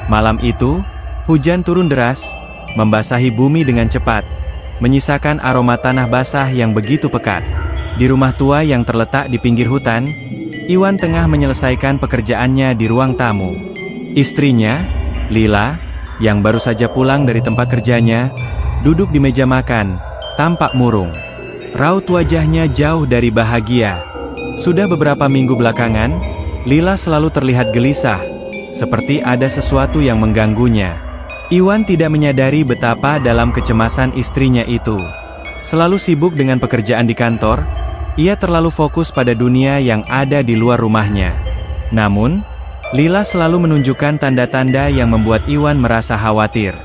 Malam itu, hujan turun deras, membasahi bumi dengan cepat, menyisakan aroma tanah basah yang begitu pekat. Di rumah tua yang terletak di pinggir hutan, Iwan tengah menyelesaikan pekerjaannya di ruang tamu. Istrinya, Lila, yang baru saja pulang dari tempat kerjanya, duduk di meja makan, tampak murung. Raut wajahnya jauh dari bahagia. Sudah beberapa minggu belakangan, Lila selalu terlihat gelisah, seperti ada sesuatu yang mengganggunya. Iwan tidak menyadari betapa dalam kecemasan istrinya itu. Selalu sibuk dengan pekerjaan di kantor, ia terlalu fokus pada dunia yang ada di luar rumahnya. Namun, Lila selalu menunjukkan tanda-tanda yang membuat Iwan merasa khawatir.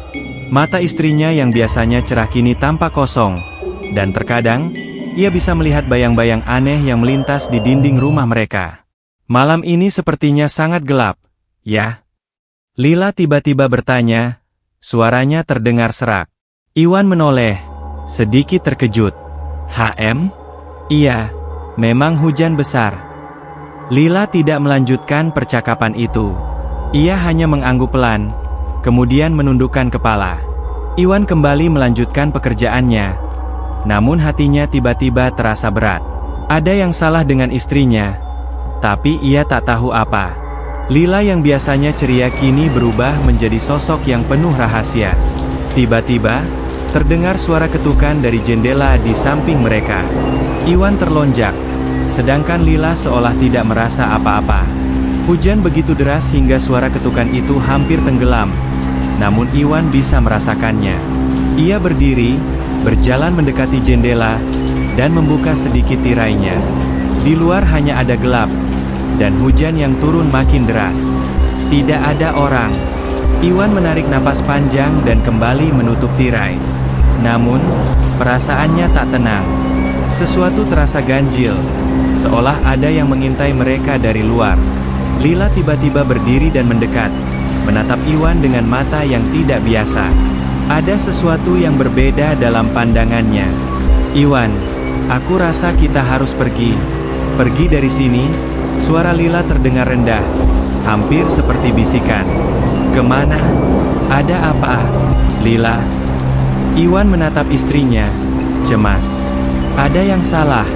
Mata istrinya yang biasanya cerah kini tampak kosong, dan terkadang, ia bisa melihat bayang-bayang aneh yang melintas di dinding rumah mereka. Malam ini sepertinya sangat gelap, ya? Lila tiba-tiba bertanya, suaranya terdengar serak. Iwan menoleh, sedikit terkejut. "HM? Iya, memang hujan besar." Lila tidak melanjutkan percakapan itu. Ia hanya mengangguk pelan, kemudian menundukkan kepala. Iwan kembali melanjutkan pekerjaannya. Namun hatinya tiba-tiba terasa berat. Ada yang salah dengan istrinya, tapi ia tak tahu apa. Lila yang biasanya ceria kini berubah menjadi sosok yang penuh rahasia. Tiba-tiba, terdengar suara ketukan dari jendela di samping mereka. Iwan terlonjak, sedangkan Lila seolah tidak merasa apa-apa. Hujan begitu deras hingga suara ketukan itu hampir tenggelam. Namun Iwan bisa merasakannya. Ia berdiri, berjalan mendekati jendela, dan membuka sedikit tirainya. Di luar hanya ada gelap, dan hujan yang turun makin deras. Tidak ada orang. Iwan menarik napas panjang dan kembali menutup tirai. Namun, perasaannya tak tenang. Sesuatu terasa ganjil, seolah ada yang mengintai mereka dari luar. Lila tiba-tiba berdiri dan mendekat, menatap Iwan dengan mata yang tidak biasa. Ada sesuatu yang berbeda dalam pandangannya. "Iwan, aku rasa kita harus pergi. Pergi dari sini." Suara Lila terdengar rendah, hampir seperti bisikan. "Kemana? Ada apa, Lila?" Iwan menatap istrinya, cemas. "Ada yang salah,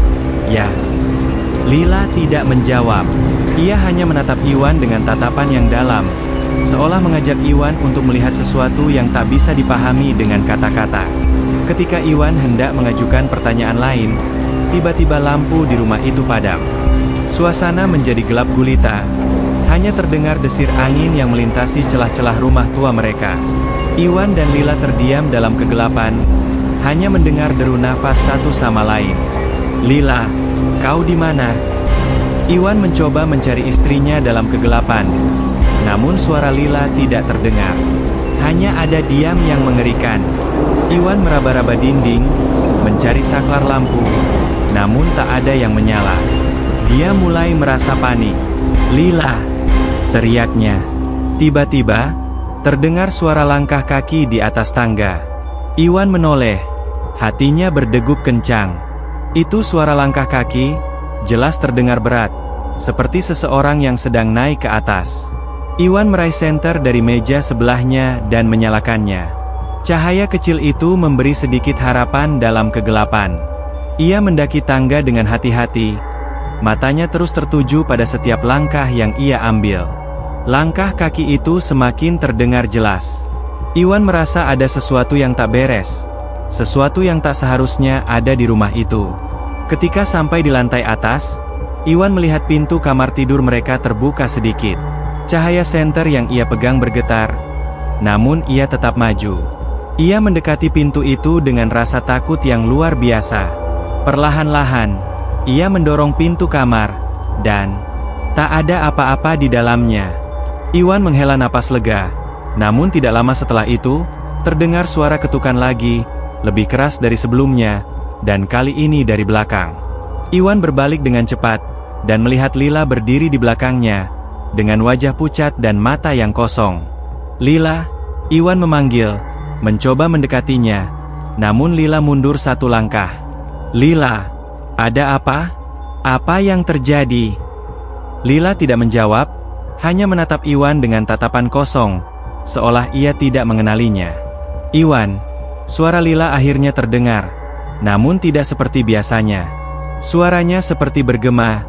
ya?" Lila tidak menjawab. Ia hanya menatap Iwan dengan tatapan yang dalam, seolah mengajak Iwan untuk melihat sesuatu yang tak bisa dipahami dengan kata-kata. Ketika Iwan hendak mengajukan pertanyaan lain, tiba-tiba lampu di rumah itu padam. Suasana menjadi gelap gulita. Hanya terdengar desir angin yang melintasi celah-celah rumah tua mereka. Iwan dan Lila terdiam dalam kegelapan, hanya mendengar deru nafas satu sama lain. "Lila, kau di mana?" Iwan mencoba mencari istrinya dalam kegelapan. Namun suara Lila tidak terdengar. Hanya ada diam yang mengerikan. Iwan meraba-raba dinding, mencari saklar lampu, namun tak ada yang menyala. Dia mulai merasa panik. "Lila!" teriaknya. Tiba-tiba, terdengar suara langkah kaki di atas tangga. Iwan menoleh. Hatinya berdegup kencang. Itu suara langkah kaki, jelas terdengar berat, seperti seseorang yang sedang naik ke atas. Iwan meraih senter dari meja sebelahnya dan menyalakannya. Cahaya kecil itu memberi sedikit harapan dalam kegelapan. Ia mendaki tangga dengan hati-hati. Matanya terus tertuju pada setiap langkah yang ia ambil. Langkah kaki itu semakin terdengar jelas. Iwan merasa ada sesuatu yang tak beres. Sesuatu yang tak seharusnya ada di rumah itu. Ketika sampai di lantai atas, Iwan melihat pintu kamar tidur mereka terbuka sedikit. Cahaya senter yang ia pegang bergetar, namun ia tetap maju. Ia mendekati pintu itu dengan rasa takut yang luar biasa. Perlahan-lahan, ia mendorong pintu kamar, dan tak ada apa-apa di dalamnya. Iwan menghela napas lega, namun tidak lama setelah itu, terdengar suara ketukan lagi, lebih keras dari sebelumnya, dan kali ini dari belakang. Iwan berbalik dengan cepat, dan melihat Lila berdiri di belakangnya, dengan wajah pucat dan mata yang kosong. "Lila!" Iwan memanggil, mencoba mendekatinya, namun Lila mundur satu langkah. "Lila, ada apa? Apa yang terjadi?" Lila tidak menjawab, hanya menatap Iwan dengan tatapan kosong, seolah ia tidak mengenalinya. "Iwan." Suara Lila akhirnya terdengar, namun tidak seperti biasanya. Suaranya seperti bergema,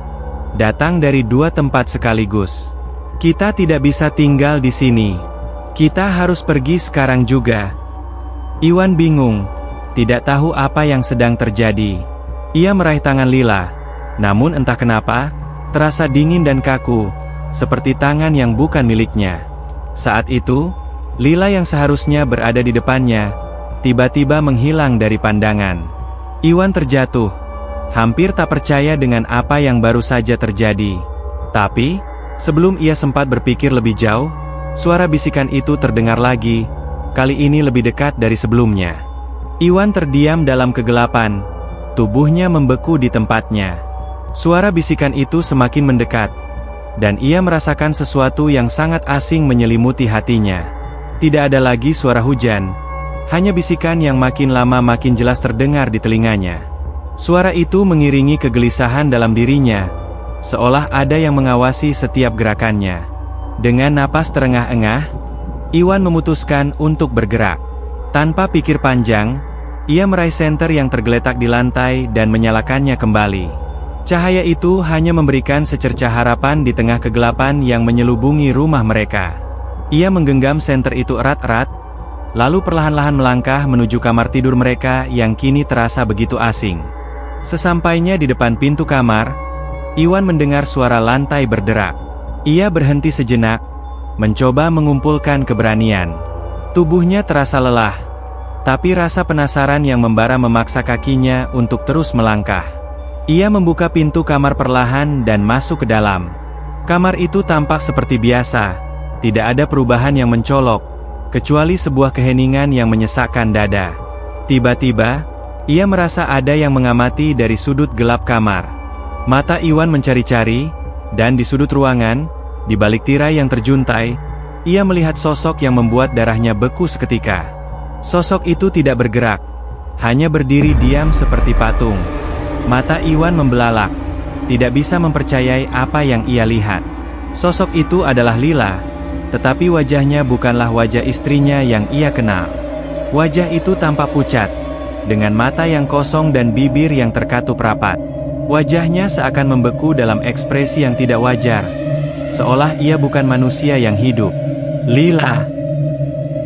datang dari dua tempat sekaligus. "Kita tidak bisa tinggal di sini. Kita harus pergi sekarang juga." Iwan bingung, tidak tahu apa yang sedang terjadi. Ia meraih tangan Lila, namun entah kenapa, terasa dingin dan kaku, seperti tangan yang bukan miliknya. Saat itu, Lila yang seharusnya berada di depannya, tiba-tiba menghilang dari pandangan. Iwan terjatuh, hampir tak percaya dengan apa yang baru saja terjadi. Tapi, sebelum ia sempat berpikir lebih jauh, suara bisikan itu terdengar lagi, kali ini lebih dekat dari sebelumnya. Iwan terdiam dalam kegelapan, tubuhnya membeku di tempatnya. Suara bisikan itu semakin mendekat, dan ia merasakan sesuatu yang sangat asing menyelimuti hatinya. Tidak ada lagi suara hujan, hanya bisikan yang makin lama makin jelas terdengar di telinganya. Suara itu mengiringi kegelisahan dalam dirinya, seolah ada yang mengawasi setiap gerakannya. Dengan napas terengah-engah, Iwan memutuskan untuk bergerak. Tanpa pikir panjang, ia meraih senter yang tergeletak di lantai dan menyalakannya kembali. Cahaya itu hanya memberikan secercah harapan di tengah kegelapan yang menyelubungi rumah mereka. Ia menggenggam senter itu erat-erat, lalu perlahan-lahan melangkah menuju kamar tidur mereka yang kini terasa begitu asing. Sesampainya di depan pintu kamar, Iwan mendengar suara lantai berderak. Ia berhenti sejenak, mencoba mengumpulkan keberanian. Tubuhnya terasa lelah, tapi rasa penasaran yang membara memaksa kakinya untuk terus melangkah. Ia membuka pintu kamar perlahan dan masuk ke dalam. Kamar itu tampak seperti biasa. Tidak ada perubahan yang mencolok, kecuali sebuah keheningan yang menyesakkan dada. Tiba-tiba, ia merasa ada yang mengamati dari sudut gelap kamar. Mata Iwan mencari-cari, dan di sudut ruangan, di balik tirai yang terjuntai, ia melihat sosok yang membuat darahnya beku seketika. Sosok itu tidak bergerak, hanya berdiri diam seperti patung. Mata Iwan membelalak, tidak bisa mempercayai apa yang ia lihat. Sosok itu adalah Lila, tetapi wajahnya bukanlah wajah istrinya yang ia kenal. Wajah itu tampak pucat, dengan mata yang kosong dan bibir yang terkatup rapat. Wajahnya seakan membeku dalam ekspresi yang tidak wajar, seolah ia bukan manusia yang hidup. "Lila!"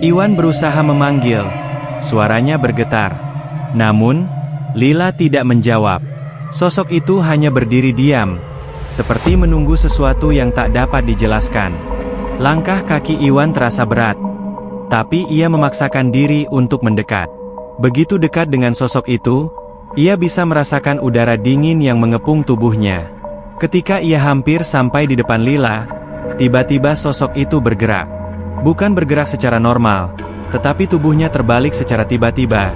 Iwan berusaha memanggil, suaranya bergetar. Namun, Lila tidak menjawab. Sosok itu hanya berdiri diam, seperti menunggu sesuatu yang tak dapat dijelaskan. Langkah kaki Iwan terasa berat, tapi ia memaksakan diri untuk mendekat. Begitu dekat dengan sosok itu, ia bisa merasakan udara dingin yang mengepung tubuhnya. Ketika ia hampir sampai di depan Lila, tiba-tiba sosok itu bergerak. Bukan bergerak secara normal, tetapi tubuhnya terbalik secara tiba-tiba.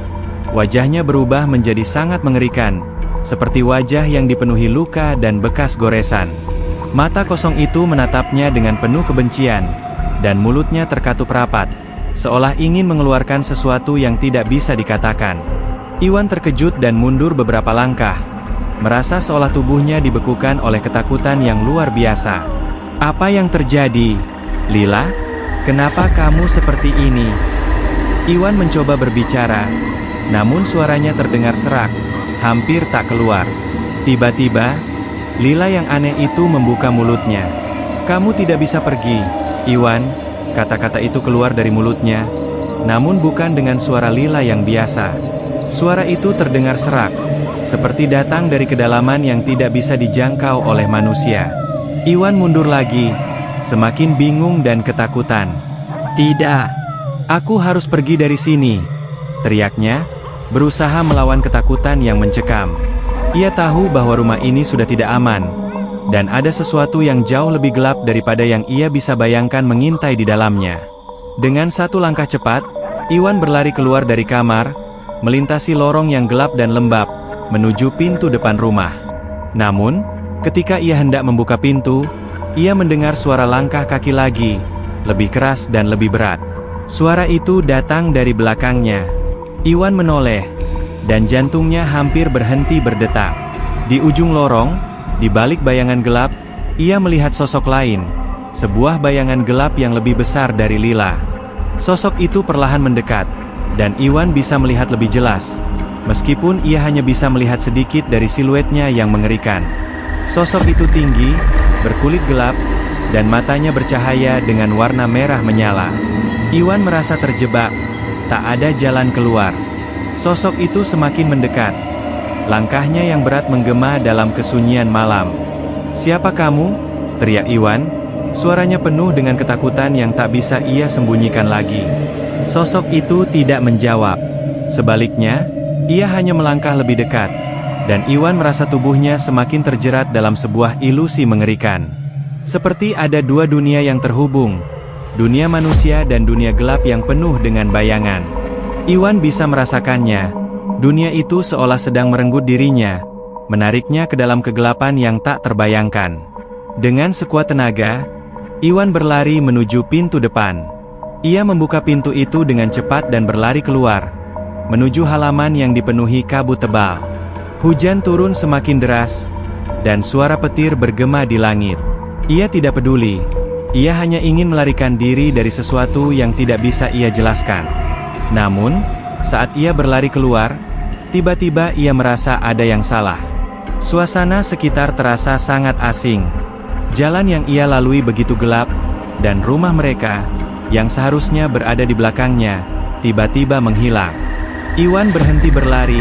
Wajahnya berubah menjadi sangat mengerikan, seperti wajah yang dipenuhi luka dan bekas goresan. Mata kosong itu menatapnya dengan penuh kebencian, dan mulutnya terkatup rapat, seolah ingin mengeluarkan sesuatu yang tidak bisa dikatakan. Iwan terkejut dan mundur beberapa langkah, merasa seolah tubuhnya dibekukan oleh ketakutan yang luar biasa. "Apa yang terjadi, Lila? Kenapa kamu seperti ini?" Iwan mencoba berbicara, namun suaranya terdengar serak, hampir tak keluar. Tiba-tiba, Lila yang aneh itu membuka mulutnya. "Kamu tidak bisa pergi, Iwan." Kata-kata itu keluar dari mulutnya, namun bukan dengan suara Lila yang biasa. Suara itu terdengar serak, seperti datang dari kedalaman yang tidak bisa dijangkau oleh manusia. Iwan mundur lagi, semakin bingung dan ketakutan. "Tidak, aku harus pergi dari sini," teriaknya, berusaha melawan ketakutan yang mencekam. Ia tahu bahwa rumah ini sudah tidak aman, dan ada sesuatu yang jauh lebih gelap daripada yang ia bisa bayangkan mengintai di dalamnya. Dengan satu langkah cepat, Iwan berlari keluar dari kamar, melintasi lorong yang gelap dan lembab, menuju pintu depan rumah. Namun, ketika ia hendak membuka pintu, ia mendengar suara langkah kaki lagi, lebih keras dan lebih berat. Suara itu datang dari belakangnya. Iwan menoleh, dan jantungnya hampir berhenti berdetak. Di ujung lorong, di balik bayangan gelap, ia melihat sosok lain, sebuah bayangan gelap yang lebih besar dari Lila. Sosok itu perlahan mendekat, dan Iwan bisa melihat lebih jelas. Meskipun ia hanya bisa melihat sedikit dari siluetnya yang mengerikan. Sosok itu tinggi, berkulit gelap, dan matanya bercahaya dengan warna merah menyala. Iwan merasa terjebak, tak ada jalan keluar. Sosok itu semakin mendekat. Langkahnya yang berat menggema dalam kesunyian malam. "Siapa kamu?" teriak Iwan. Suaranya penuh dengan ketakutan yang tak bisa ia sembunyikan lagi. Sosok itu tidak menjawab. Sebaliknya, ia hanya melangkah lebih dekat. Dan Iwan merasa tubuhnya semakin terjerat dalam sebuah ilusi mengerikan. Seperti ada dua dunia yang terhubung. Dunia manusia dan dunia gelap yang penuh dengan bayangan. Iwan bisa merasakannya. Dunia itu seolah sedang merenggut dirinya, menariknya ke dalam kegelapan yang tak terbayangkan. Dengan sekuat tenaga, Iwan berlari menuju pintu depan. Ia membuka pintu itu dengan cepat dan berlari keluar, menuju halaman yang dipenuhi kabut tebal. Hujan turun semakin deras, dan suara petir bergema di langit. Ia tidak peduli, ia hanya ingin melarikan diri dari sesuatu yang tidak bisa ia jelaskan. Namun, saat ia berlari keluar, tiba-tiba ia merasa ada yang salah. Suasana sekitar terasa sangat asing. Jalan yang ia lalui begitu gelap, dan rumah mereka, yang seharusnya berada di belakangnya, tiba-tiba menghilang. Iwan berhenti berlari,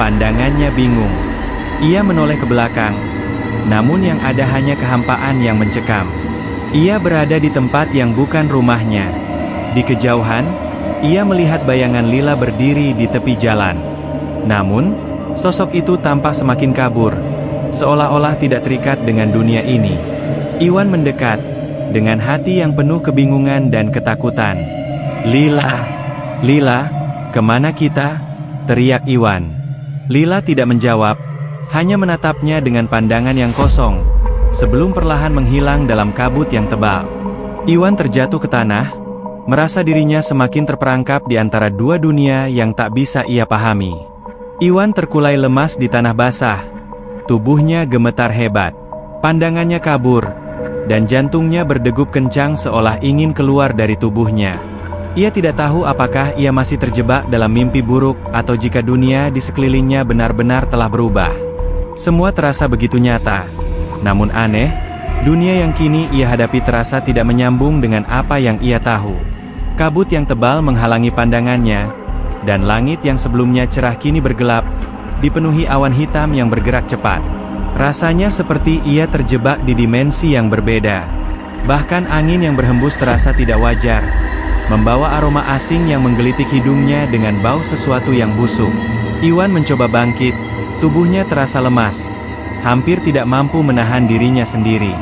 pandangannya bingung. Ia menoleh ke belakang, namun yang ada hanya kehampaan yang mencekam. Ia berada di tempat yang bukan rumahnya. Di kejauhan, ia melihat bayangan Lila berdiri di tepi jalan. Namun, sosok itu tampak semakin kabur, seolah-olah tidak terikat dengan dunia ini. Iwan mendekat, dengan hati yang penuh kebingungan dan ketakutan. "Lila! Lila, kemana kita?" teriak Iwan. Lila tidak menjawab, hanya menatapnya dengan pandangan yang kosong, sebelum perlahan menghilang dalam kabut yang tebal. Iwan terjatuh ke tanah, merasa dirinya semakin terperangkap di antara dua dunia yang tak bisa ia pahami. Iwan terkulai lemas di tanah basah. Tubuhnya gemetar hebat. Pandangannya kabur, dan jantungnya berdegup kencang seolah ingin keluar dari tubuhnya. Ia tidak tahu apakah ia masih terjebak dalam mimpi buruk atau jika dunia di sekelilingnya benar-benar telah berubah. Semua terasa begitu nyata. Namun aneh, dunia yang kini ia hadapi terasa tidak menyambung dengan apa yang ia tahu. Kabut yang tebal menghalangi pandangannya, dan langit yang sebelumnya cerah kini bergelap, dipenuhi awan hitam yang bergerak cepat. Rasanya seperti ia terjebak di dimensi yang berbeda. Bahkan angin yang berhembus terasa tidak wajar, membawa aroma asing yang menggelitik hidungnya dengan bau sesuatu yang busuk. Iwan mencoba bangkit, tubuhnya terasa lemas, hampir tidak mampu menahan dirinya sendiri.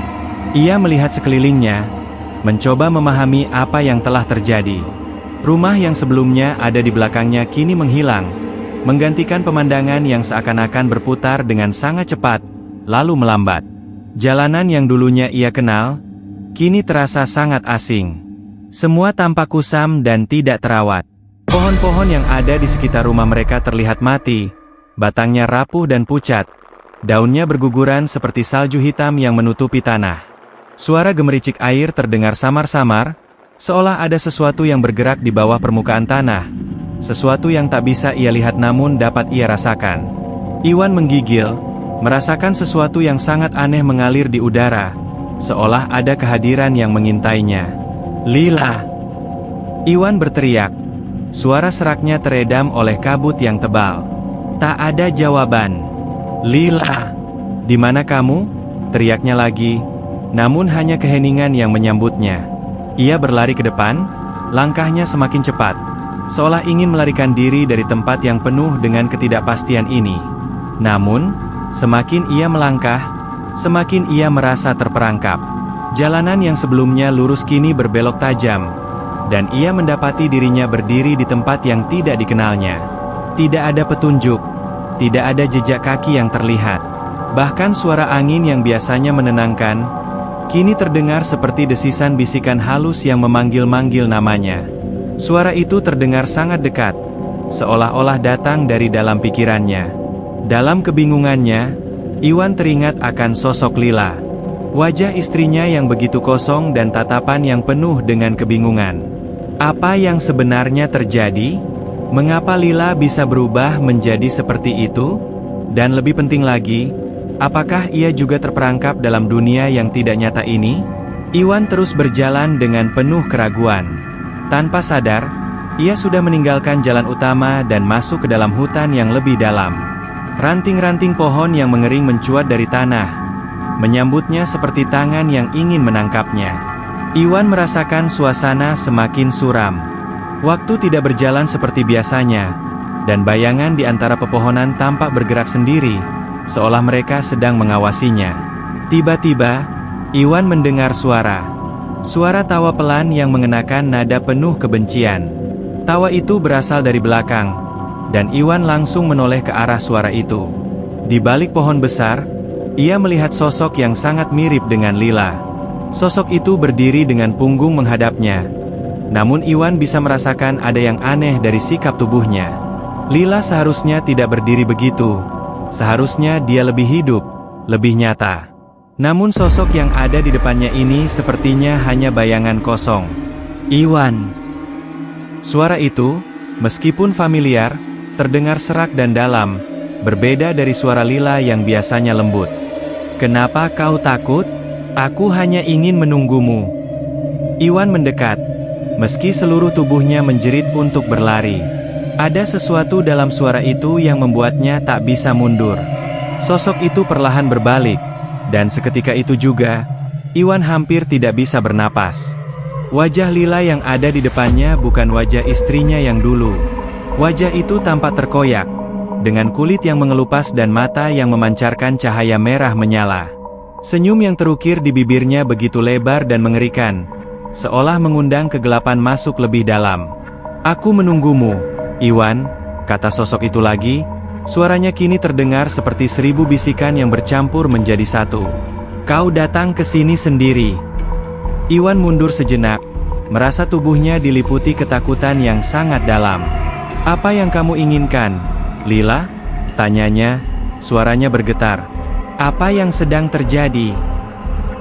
Ia melihat sekelilingnya, mencoba memahami apa yang telah terjadi. Rumah yang sebelumnya ada di belakangnya kini menghilang, menggantikan pemandangan yang seakan-akan berputar dengan sangat cepat, lalu melambat. Jalanan yang dulunya ia kenal, kini terasa sangat asing. Semua tampak kusam dan tidak terawat. Pohon-pohon yang ada di sekitar rumah mereka terlihat mati, batangnya rapuh dan pucat, daunnya berguguran seperti salju hitam yang menutupi tanah. Suara gemericik air terdengar samar-samar, seolah ada sesuatu yang bergerak di bawah permukaan tanah, sesuatu yang tak bisa ia lihat namun dapat ia rasakan. Iwan menggigil, merasakan sesuatu yang sangat aneh mengalir di udara, seolah ada kehadiran yang mengintainya. "Lila!" Iwan berteriak. Suara seraknya teredam oleh kabut yang tebal. Tak ada jawaban. "Lila! Di mana kamu?" teriaknya lagi, namun hanya keheningan yang menyambutnya. Ia berlari ke depan, langkahnya semakin cepat, seolah ingin melarikan diri dari tempat yang penuh dengan ketidakpastian ini. Namun, semakin ia melangkah, semakin ia merasa terperangkap. Jalanan yang sebelumnya lurus kini berbelok tajam, dan ia mendapati dirinya berdiri di tempat yang tidak dikenalnya. Tidak ada petunjuk, tidak ada jejak kaki yang terlihat. Bahkan suara angin yang biasanya menenangkan, kini terdengar seperti desisan bisikan halus yang memanggil-manggil namanya. Suara itu terdengar sangat dekat, seolah-olah datang dari dalam pikirannya. Dalam kebingungannya, Iwan teringat akan sosok Lila. Wajah istrinya yang begitu kosong dan tatapan yang penuh dengan kebingungan. Apa yang sebenarnya terjadi? Mengapa Lila bisa berubah menjadi seperti itu? Dan lebih penting lagi, apakah ia juga terperangkap dalam dunia yang tidak nyata ini? Iwan terus berjalan dengan penuh keraguan. Tanpa sadar, ia sudah meninggalkan jalan utama dan masuk ke dalam hutan yang lebih dalam. Ranting-ranting pohon yang mengering mencuat dari tanah, menyambutnya seperti tangan yang ingin menangkapnya. Iwan merasakan suasana semakin suram. Waktu tidak berjalan seperti biasanya, dan bayangan di antara pepohonan tampak bergerak sendiri, seolah mereka sedang mengawasinya. Tiba-tiba, Iwan mendengar suara tawa pelan yang mengenakan nada penuh kebencian. Tawa itu berasal dari belakang, dan Iwan langsung menoleh ke arah suara itu. Di balik pohon besar, ia melihat sosok yang sangat mirip dengan Lila. Sosok itu berdiri dengan punggung menghadapnya. Namun Iwan bisa merasakan ada yang aneh dari sikap tubuhnya. Lila seharusnya tidak berdiri begitu. Seharusnya dia lebih hidup, lebih nyata. Namun sosok yang ada di depannya ini sepertinya hanya bayangan kosong. Iwan. Suara itu, meskipun familiar, terdengar serak dan dalam, berbeda dari suara Lila yang biasanya lembut. "Kenapa kau takut? Aku hanya ingin menunggumu." Iwan mendekat. Meski seluruh tubuhnya menjerit untuk berlari, ada sesuatu dalam suara itu yang membuatnya tak bisa mundur. Sosok itu perlahan berbalik, dan seketika itu juga, Iwan hampir tidak bisa bernapas. Wajah Lila yang ada di depannya bukan wajah istrinya yang dulu. Wajah itu tampak terkoyak, dengan kulit yang mengelupas dan mata yang memancarkan cahaya merah menyala. Senyum yang terukir di bibirnya begitu lebar dan mengerikan, seolah mengundang kegelapan masuk lebih dalam. "Aku menunggumu, Iwan," kata sosok itu lagi. Suaranya kini terdengar seperti 1000 bisikan yang bercampur menjadi satu. "Kau datang ke sini sendiri." Iwan mundur sejenak, merasa tubuhnya diliputi ketakutan yang sangat dalam. "Apa yang kamu inginkan, Lila?" tanyanya, suaranya bergetar. "Apa yang sedang terjadi?"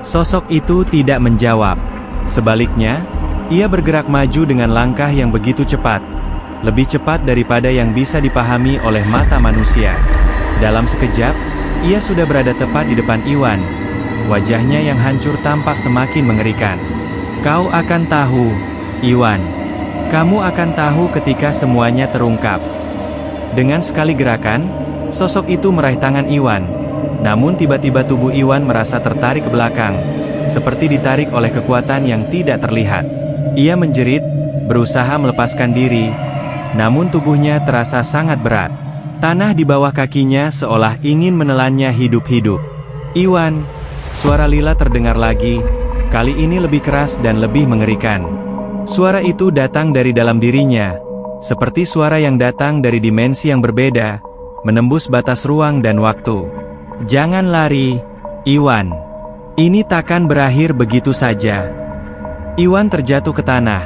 Sosok itu tidak menjawab. Sebaliknya, ia bergerak maju dengan langkah yang begitu cepat, lebih cepat daripada yang bisa dipahami oleh mata manusia. Dalam sekejap, ia sudah berada tepat di depan Iwan. Wajahnya yang hancur tampak semakin mengerikan. "Kau akan tahu, Iwan. Kamu akan tahu ketika semuanya terungkap." Dengan sekali gerakan, sosok itu meraih tangan Iwan. Namun tiba-tiba tubuh Iwan merasa tertarik ke belakang, seperti ditarik oleh kekuatan yang tidak terlihat. Ia menjerit, berusaha melepaskan diri, namun tubuhnya terasa sangat berat. Tanah di bawah kakinya seolah ingin menelannya hidup-hidup. "Iwan!" Suara Lila terdengar lagi, kali ini lebih keras dan lebih mengerikan. Suara itu datang dari dalam dirinya, seperti suara yang datang dari dimensi yang berbeda, menembus batas ruang dan waktu. "Jangan lari, Iwan. Ini takkan berakhir begitu saja." Iwan terjatuh ke tanah.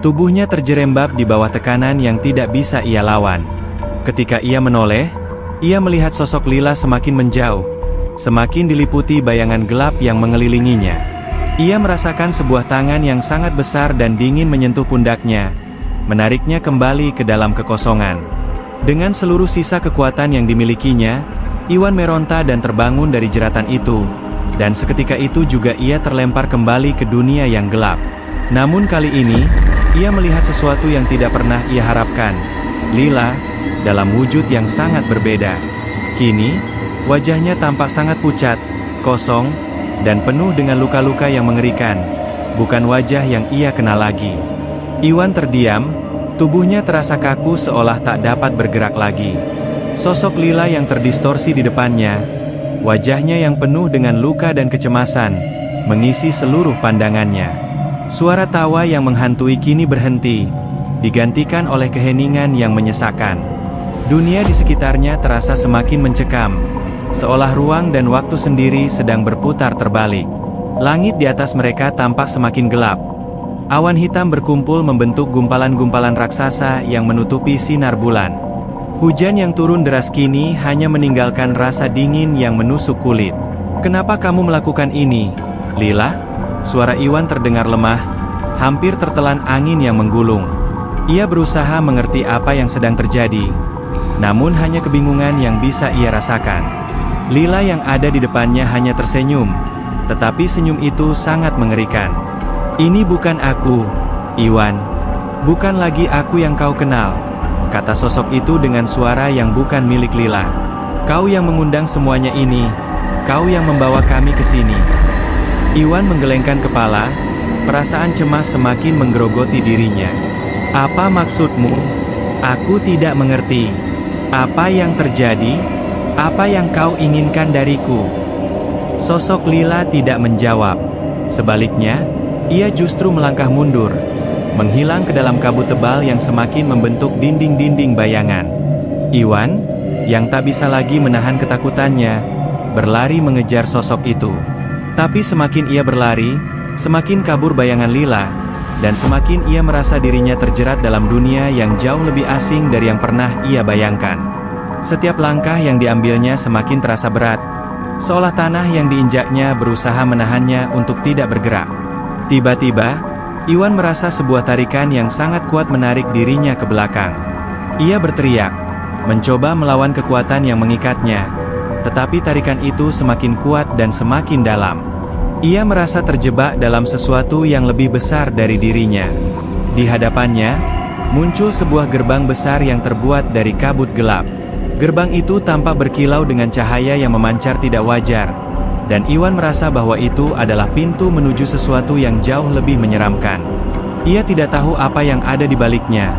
Tubuhnya terjerembab di bawah tekanan yang tidak bisa ia lawan. Ketika ia menoleh, ia melihat sosok Lila semakin menjauh, semakin diliputi bayangan gelap yang mengelilinginya. Ia merasakan sebuah tangan yang sangat besar dan dingin menyentuh pundaknya, menariknya kembali ke dalam kekosongan. Dengan seluruh sisa kekuatan yang dimilikinya, Iwan meronta dan terbangun dari jeratan itu, dan seketika itu juga ia terlempar kembali ke dunia yang gelap. Namun kali ini, ia melihat sesuatu yang tidak pernah ia harapkan. Lila, dalam wujud yang sangat berbeda. Kini, wajahnya tampak sangat pucat, kosong, dan penuh dengan luka-luka yang mengerikan. Bukan wajah yang ia kenal lagi. Iwan terdiam, tubuhnya terasa kaku seolah tak dapat bergerak lagi. Sosok Lila yang terdistorsi di depannya, wajahnya yang penuh dengan luka dan kecemasan, mengisi seluruh pandangannya. Suara tawa yang menghantui kini berhenti, digantikan oleh keheningan yang menyesakan. Dunia di sekitarnya terasa semakin mencekam, seolah ruang dan waktu sendiri sedang berputar terbalik. Langit di atas mereka tampak semakin gelap. Awan hitam berkumpul membentuk gumpalan-gumpalan raksasa yang menutupi sinar bulan. Hujan yang turun deras kini hanya meninggalkan rasa dingin yang menusuk kulit. "Kenapa kamu melakukan ini, Lila?" Suara Iwan terdengar lemah, hampir tertelan angin yang menggulung. Ia berusaha mengerti apa yang sedang terjadi, namun hanya kebingungan yang bisa ia rasakan. Lila yang ada di depannya hanya tersenyum, tetapi senyum itu sangat mengerikan. "Ini bukan aku, Iwan. Bukan lagi aku yang kau kenal," kata sosok itu dengan suara yang bukan milik Lila. "Kau yang mengundang semuanya ini. Kau yang membawa kami ke sini." Iwan menggelengkan kepala, perasaan cemas semakin menggerogoti dirinya. "Apa maksudmu? Aku tidak mengerti. Apa yang terjadi? Apa yang kau inginkan dariku?" Sosok Lila tidak menjawab. Sebaliknya, ia justru melangkah mundur, menghilang ke dalam kabut tebal yang semakin membentuk dinding-dinding bayangan. Iwan, yang tak bisa lagi menahan ketakutannya, berlari mengejar sosok itu. Tapi semakin ia berlari, semakin kabur bayangan Lila, dan semakin ia merasa dirinya terjerat dalam dunia yang jauh lebih asing dari yang pernah ia bayangkan. Setiap langkah yang diambilnya semakin terasa berat, seolah tanah yang diinjaknya berusaha menahannya untuk tidak bergerak. Tiba-tiba, Iwan merasa sebuah tarikan yang sangat kuat menarik dirinya ke belakang. Ia berteriak, mencoba melawan kekuatan yang mengikatnya, tetapi tarikan itu semakin kuat dan semakin dalam. Ia merasa terjebak dalam sesuatu yang lebih besar dari dirinya. Di hadapannya, muncul sebuah gerbang besar yang terbuat dari kabut gelap. Gerbang itu tampak berkilau dengan cahaya yang memancar tidak wajar, dan Iwan merasa bahwa itu adalah pintu menuju sesuatu yang jauh lebih menyeramkan. Ia tidak tahu apa yang ada di baliknya,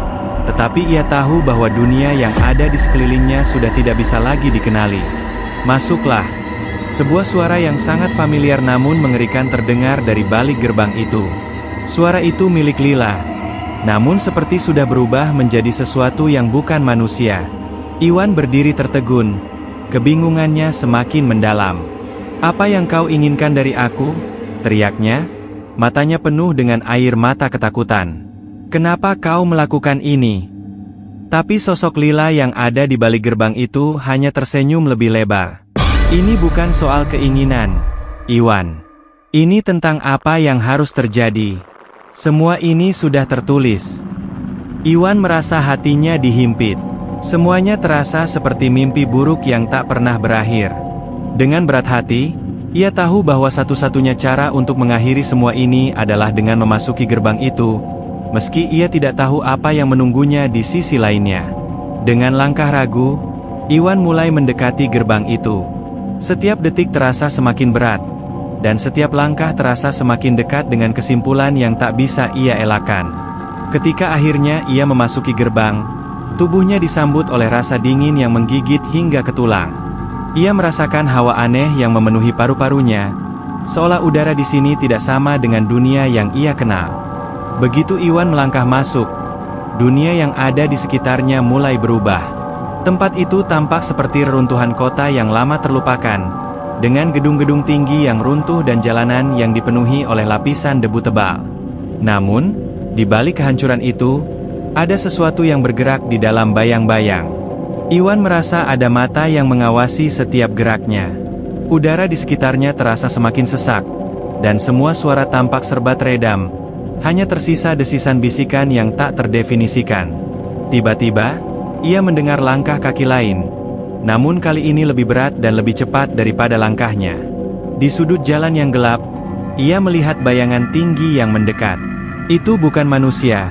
tetapi ia tahu bahwa dunia yang ada di sekelilingnya sudah tidak bisa lagi dikenali. "Masuklah." Sebuah suara yang sangat familiar namun mengerikan terdengar dari balik gerbang itu. Suara itu milik Lila, namun seperti sudah berubah menjadi sesuatu yang bukan manusia. Iwan berdiri tertegun, kebingungannya semakin mendalam. "Apa yang kau inginkan dari aku?" teriaknya, matanya penuh dengan air mata ketakutan. "Kenapa kau melakukan ini?" Tapi sosok Lila yang ada di balik gerbang itu hanya tersenyum lebih lebar. "Ini bukan soal keinginan, Iwan. Ini tentang apa yang harus terjadi. Semua ini sudah tertulis." Iwan merasa hatinya dihimpit. Semuanya terasa seperti mimpi buruk yang tak pernah berakhir. Dengan berat hati, ia tahu bahwa satu-satunya cara untuk mengakhiri semua ini adalah dengan memasuki gerbang itu, meski ia tidak tahu apa yang menunggunya di sisi lainnya. Dengan langkah ragu, Iwan mulai mendekati gerbang itu. Setiap detik terasa semakin berat, dan setiap langkah terasa semakin dekat dengan kesimpulan yang tak bisa ia elakkan. Ketika akhirnya ia memasuki gerbang, tubuhnya disambut oleh rasa dingin yang menggigit hingga ke tulang. Ia merasakan hawa aneh yang memenuhi paru-parunya, seolah udara di sini tidak sama dengan dunia yang ia kenal. Begitu Iwan melangkah masuk, dunia yang ada di sekitarnya mulai berubah. Tempat itu tampak seperti reruntuhan kota yang lama terlupakan, dengan gedung-gedung tinggi yang runtuh dan jalanan yang dipenuhi oleh lapisan debu tebal. Namun, di balik kehancuran itu, ada sesuatu yang bergerak di dalam bayang-bayang. Iwan merasa ada mata yang mengawasi setiap geraknya. Udara di sekitarnya terasa semakin sesak, dan semua suara tampak serba teredam. Hanya tersisa desisan bisikan yang tak terdefinisikan. Tiba-tiba, ia mendengar langkah kaki lain. Namun kali ini lebih berat dan lebih cepat daripada langkahnya. Di sudut jalan yang gelap, ia melihat bayangan tinggi yang mendekat. Itu bukan manusia.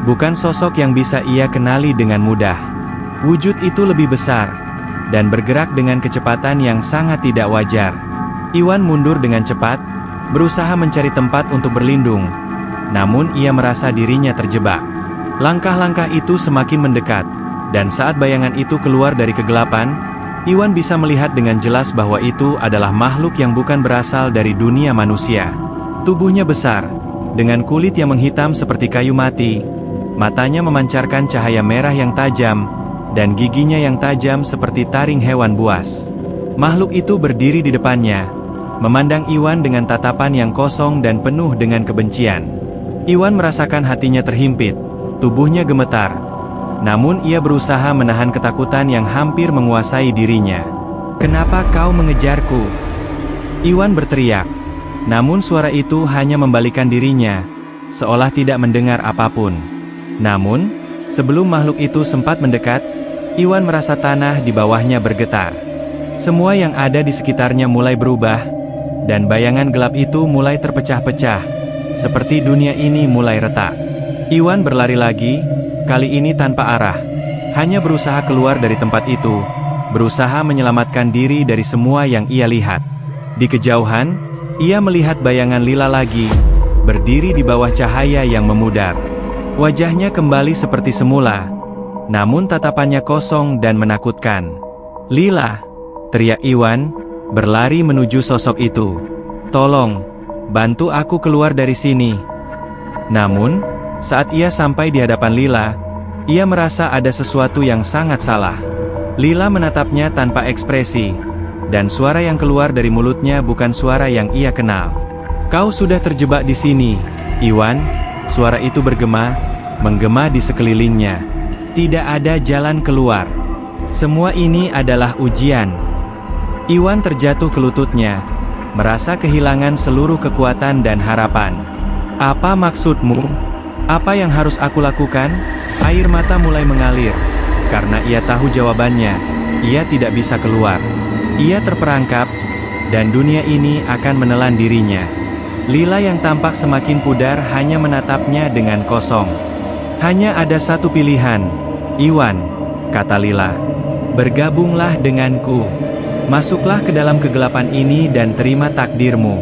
Bukan sosok yang bisa ia kenali dengan mudah. Wujud itu lebih besar, dan bergerak dengan kecepatan yang sangat tidak wajar. Iwan mundur dengan cepat, berusaha mencari tempat untuk berlindung. Namun ia merasa dirinya terjebak. Langkah-langkah itu semakin mendekat, dan saat bayangan itu keluar dari kegelapan, Iwan bisa melihat dengan jelas bahwa itu adalah makhluk yang bukan berasal dari dunia manusia. Tubuhnya besar, dengan kulit yang menghitam seperti kayu mati, matanya memancarkan cahaya merah yang tajam, dan giginya yang tajam seperti taring hewan buas. Makhluk itu berdiri di depannya, memandang Iwan dengan tatapan yang kosong dan penuh dengan kebencian. Iwan merasakan hatinya terhimpit, tubuhnya gemetar. Namun ia berusaha menahan ketakutan yang hampir menguasai dirinya. "Kenapa kau mengejarku?" Iwan berteriak. Namun suara itu hanya membalikan dirinya, seolah tidak mendengar apapun. Namun, sebelum makhluk itu sempat mendekat, Iwan merasa tanah di bawahnya bergetar. Semua yang ada di sekitarnya mulai berubah, dan bayangan gelap itu mulai terpecah-pecah, seperti dunia ini mulai retak. Iwan berlari lagi, kali ini tanpa arah, hanya berusaha keluar dari tempat itu, berusaha menyelamatkan diri dari semua yang ia lihat. Di kejauhan, ia melihat bayangan Lila lagi, berdiri di bawah cahaya yang memudar. Wajahnya kembali seperti semula, namun tatapannya kosong dan menakutkan. "Lila!" teriak Iwan, berlari menuju sosok itu. "Tolong, bantu aku keluar dari sini." Namun, saat ia sampai di hadapan Lila, ia merasa ada sesuatu yang sangat salah. Lila menatapnya tanpa ekspresi, dan suara yang keluar dari mulutnya bukan suara yang ia kenal. "Kau sudah terjebak di sini, Iwan." Suara itu bergema, menggema di sekelilingnya. Tidak ada jalan keluar. Semua ini adalah ujian. Iwan terjatuh ke lututnya, merasa kehilangan seluruh kekuatan dan harapan. "Apa maksudmu? Apa yang harus aku lakukan?" Air mata mulai mengalir. Karena ia tahu jawabannya, ia tidak bisa keluar. Ia terperangkap, dan dunia ini akan menelan dirinya. Lila yang tampak semakin pudar hanya menatapnya dengan kosong. "Hanya ada satu pilihan, Iwan," kata Lila. "Bergabunglah denganku. Masuklah ke dalam kegelapan ini dan terima takdirmu."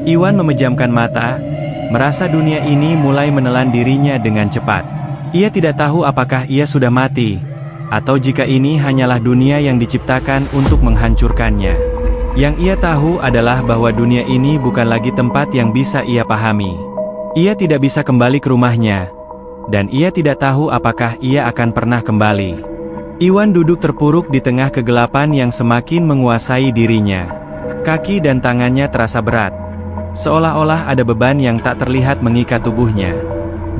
Iwan memejamkan mata, merasa dunia ini mulai menelan dirinya dengan cepat. Ia tidak tahu apakah ia sudah mati, atau jika ini hanyalah dunia yang diciptakan untuk menghancurkannya. Yang ia tahu adalah bahwa dunia ini bukan lagi tempat yang bisa ia pahami. Ia tidak bisa kembali ke rumahnya, dan ia tidak tahu apakah ia akan pernah kembali. Iwan duduk terpuruk di tengah kegelapan yang semakin menguasai dirinya. Kaki dan tangannya terasa berat, seolah-olah ada beban yang tak terlihat mengikat tubuhnya.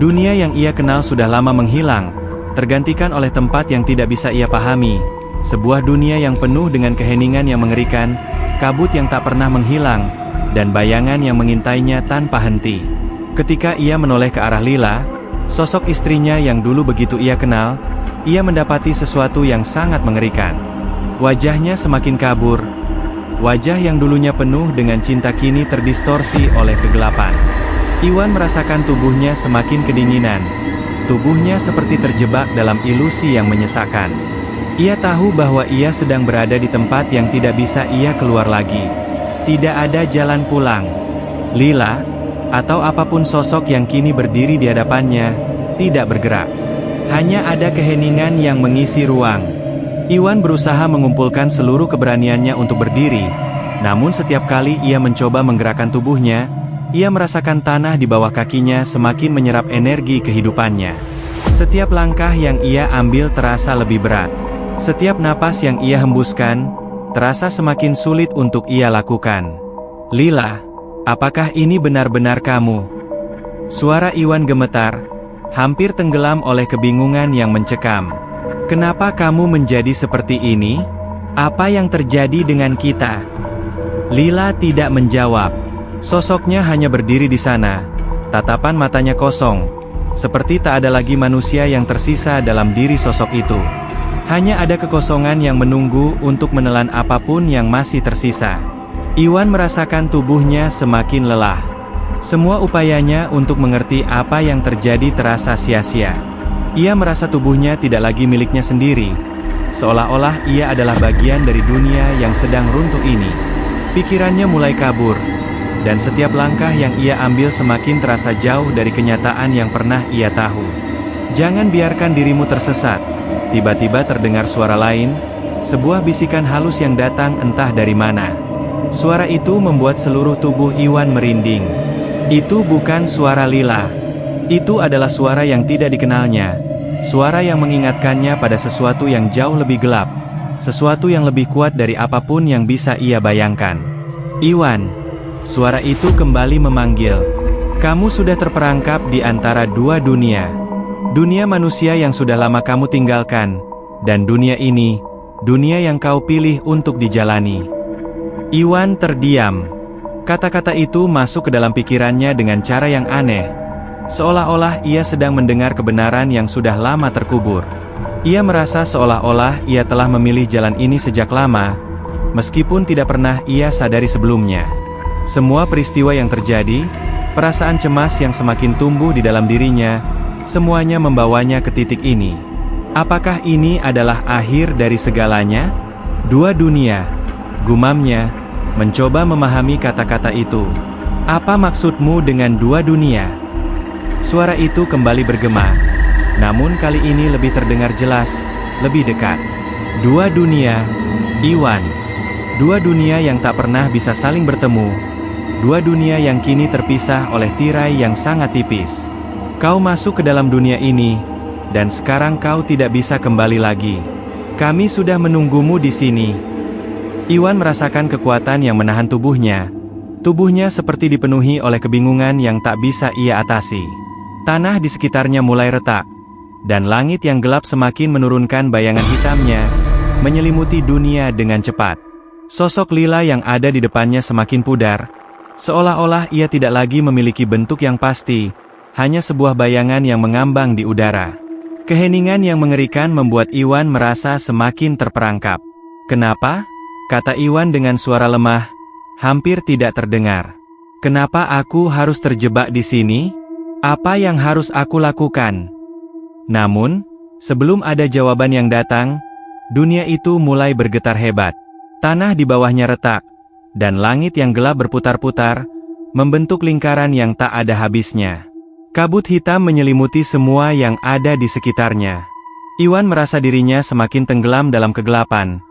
Dunia yang ia kenal sudah lama menghilang, tergantikan oleh tempat yang tidak bisa ia pahami. Sebuah dunia yang penuh dengan keheningan yang mengerikan, kabut yang tak pernah menghilang, dan bayangan yang mengintainya tanpa henti. Ketika ia menoleh ke arah Lila, sosok istrinya yang dulu begitu ia kenal, ia mendapati sesuatu yang sangat mengerikan. Wajahnya semakin kabur. Wajah yang dulunya penuh dengan cinta kini terdistorsi oleh kegelapan. Iwan merasakan tubuhnya semakin kedinginan. Tubuhnya seperti terjebak dalam ilusi yang menyesakan. Ia tahu bahwa ia sedang berada di tempat yang tidak bisa ia keluar lagi. Tidak ada jalan pulang. Lila, atau apapun sosok yang kini berdiri di hadapannya, tidak bergerak. Hanya ada keheningan yang mengisi ruang. Iwan berusaha mengumpulkan seluruh keberaniannya untuk berdiri, namun setiap kali ia mencoba menggerakkan tubuhnya, ia merasakan tanah di bawah kakinya semakin menyerap energi kehidupannya. Setiap langkah yang ia ambil terasa lebih berat. Setiap napas yang ia hembuskan, terasa semakin sulit untuk ia lakukan. "Lila, apakah ini benar-benar kamu?" Suara Iwan gemetar, hampir tenggelam oleh kebingungan yang mencekam. "Kenapa kamu menjadi seperti ini? Apa yang terjadi dengan kita?" Lila tidak menjawab. Sosoknya hanya berdiri di sana, tatapan matanya kosong, seperti tak ada lagi manusia yang tersisa dalam diri sosok itu. Hanya ada kekosongan yang menunggu untuk menelan apapun yang masih tersisa. Iwan merasakan tubuhnya semakin lelah. Semua upayanya untuk mengerti apa yang terjadi terasa sia-sia. Ia merasa tubuhnya tidak lagi miliknya sendiri, seolah-olah ia adalah bagian dari dunia yang sedang runtuh ini. Pikirannya mulai kabur, dan setiap langkah yang ia ambil semakin terasa jauh dari kenyataan yang pernah ia tahu. "Jangan biarkan dirimu tersesat." Tiba-tiba terdengar suara lain, sebuah bisikan halus yang datang entah dari mana. Suara itu membuat seluruh tubuh Iwan merinding. Itu bukan suara Lila. Itu adalah suara yang tidak dikenalnya. Suara yang mengingatkannya pada sesuatu yang jauh lebih gelap. Sesuatu yang lebih kuat dari apapun yang bisa ia bayangkan. "Iwan." Suara itu kembali memanggil. "Kamu sudah terperangkap di antara dua dunia. Dunia manusia yang sudah lama kamu tinggalkan, dan dunia ini, dunia yang kau pilih untuk dijalani." Iwan terdiam. Kata-kata itu masuk ke dalam pikirannya dengan cara yang aneh, seolah-olah ia sedang mendengar kebenaran yang sudah lama terkubur. Ia merasa seolah-olah ia telah memilih jalan ini sejak lama, meskipun tidak pernah ia sadari sebelumnya. Semua peristiwa yang terjadi, perasaan cemas yang semakin tumbuh di dalam dirinya, semuanya membawanya ke titik ini. Apakah ini adalah akhir dari segalanya? Dua dunia, gumamnya, mencoba memahami kata-kata itu. Apa maksudmu dengan dua dunia? Suara itu kembali bergema, namun kali ini lebih terdengar jelas, lebih dekat. Dua dunia, Iwan. Dua dunia yang tak pernah bisa saling bertemu. Dua dunia yang kini terpisah oleh tirai yang sangat tipis. Kau masuk ke dalam dunia ini, dan sekarang kau tidak bisa kembali lagi. Kami sudah menunggumu di sini. Iwan merasakan kekuatan yang menahan tubuhnya. Tubuhnya seperti dipenuhi oleh kebingungan yang tak bisa ia atasi. Tanah di sekitarnya mulai retak, dan langit yang gelap semakin menurunkan bayangan hitamnya, menyelimuti dunia dengan cepat. Sosok Lila yang ada di depannya semakin pudar, seolah-olah ia tidak lagi memiliki bentuk yang pasti, hanya sebuah bayangan yang mengambang di udara. Keheningan yang mengerikan membuat Iwan merasa semakin terperangkap. Kenapa? Kata Iwan dengan suara lemah, hampir tidak terdengar. Kenapa aku harus terjebak di sini? Apa yang harus aku lakukan? Namun, sebelum ada jawaban yang datang, dunia itu mulai bergetar hebat. Tanah di bawahnya retak, dan langit yang gelap berputar-putar, membentuk lingkaran yang tak ada habisnya. Kabut hitam menyelimuti semua yang ada di sekitarnya. Iwan merasa dirinya semakin tenggelam dalam kegelapan.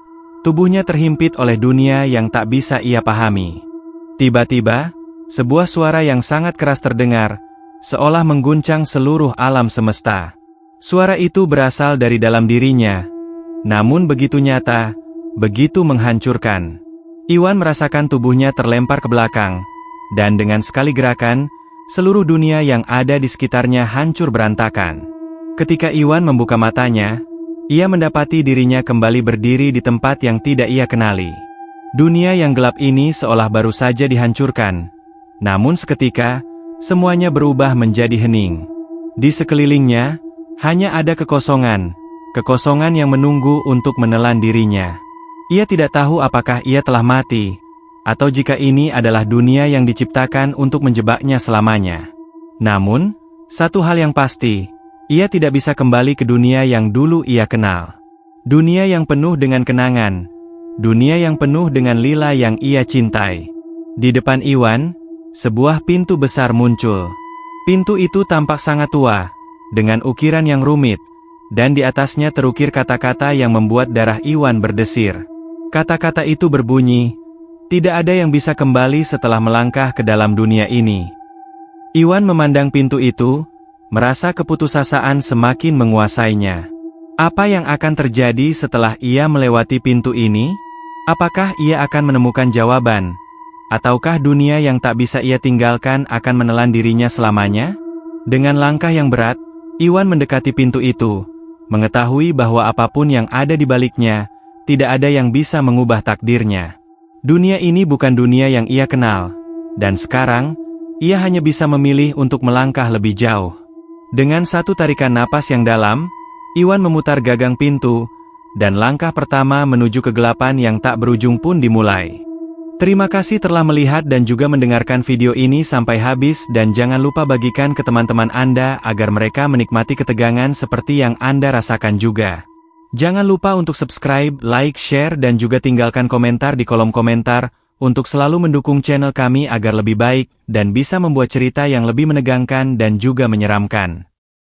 Tubuhnya terhimpit oleh dunia yang tak bisa ia pahami. Tiba-tiba, sebuah suara yang sangat keras terdengar, seolah mengguncang seluruh alam semesta. Suara itu berasal dari dalam dirinya, namun begitu nyata, begitu menghancurkan. Iwan merasakan tubuhnya terlempar ke belakang, dan dengan sekali gerakan, seluruh dunia yang ada di sekitarnya hancur berantakan. Ketika Iwan membuka matanya, ia mendapati dirinya kembali berdiri di tempat yang tidak ia kenali. Dunia yang gelap ini seolah baru saja dihancurkan. Namun seketika, semuanya berubah menjadi hening. Di sekelilingnya, hanya ada kekosongan. Kekosongan yang menunggu untuk menelan dirinya. Ia tidak tahu apakah ia telah mati, atau jika ini adalah dunia yang diciptakan untuk menjebaknya selamanya. Namun, satu hal yang pasti, ia tidak bisa kembali ke dunia yang dulu ia kenal. Dunia yang penuh dengan kenangan. Dunia yang penuh dengan Lila yang ia cintai. Di depan Iwan, sebuah pintu besar muncul. Pintu itu tampak sangat tua, dengan ukiran yang rumit, dan di atasnya terukir kata-kata yang membuat darah Iwan berdesir. Kata-kata itu berbunyi, tidak ada yang bisa kembali setelah melangkah ke dalam dunia ini. Iwan memandang pintu itu, merasa keputusasaan semakin menguasainya. Apa yang akan terjadi setelah ia melewati pintu ini? Apakah ia akan menemukan jawaban? Ataukah dunia yang tak bisa ia tinggalkan akan menelan dirinya selamanya? Dengan langkah yang berat, Iwan mendekati pintu itu, mengetahui bahwa apapun yang ada di baliknya, tidak ada yang bisa mengubah takdirnya. Dunia ini bukan dunia yang ia kenal, dan sekarang, ia hanya bisa memilih untuk melangkah lebih jauh. Dengan satu tarikan napas yang dalam, Iwan memutar gagang pintu, dan langkah pertama menuju kegelapan yang tak berujung pun dimulai. Terima kasih telah melihat dan juga mendengarkan video ini sampai habis dan jangan lupa bagikan ke teman-teman Anda agar mereka menikmati ketegangan seperti yang Anda rasakan juga. Jangan lupa untuk subscribe, like, share dan juga tinggalkan komentar di kolom komentar, untuk selalu mendukung channel kami agar lebih baik, dan bisa membuat cerita yang lebih menegangkan dan juga menyeramkan.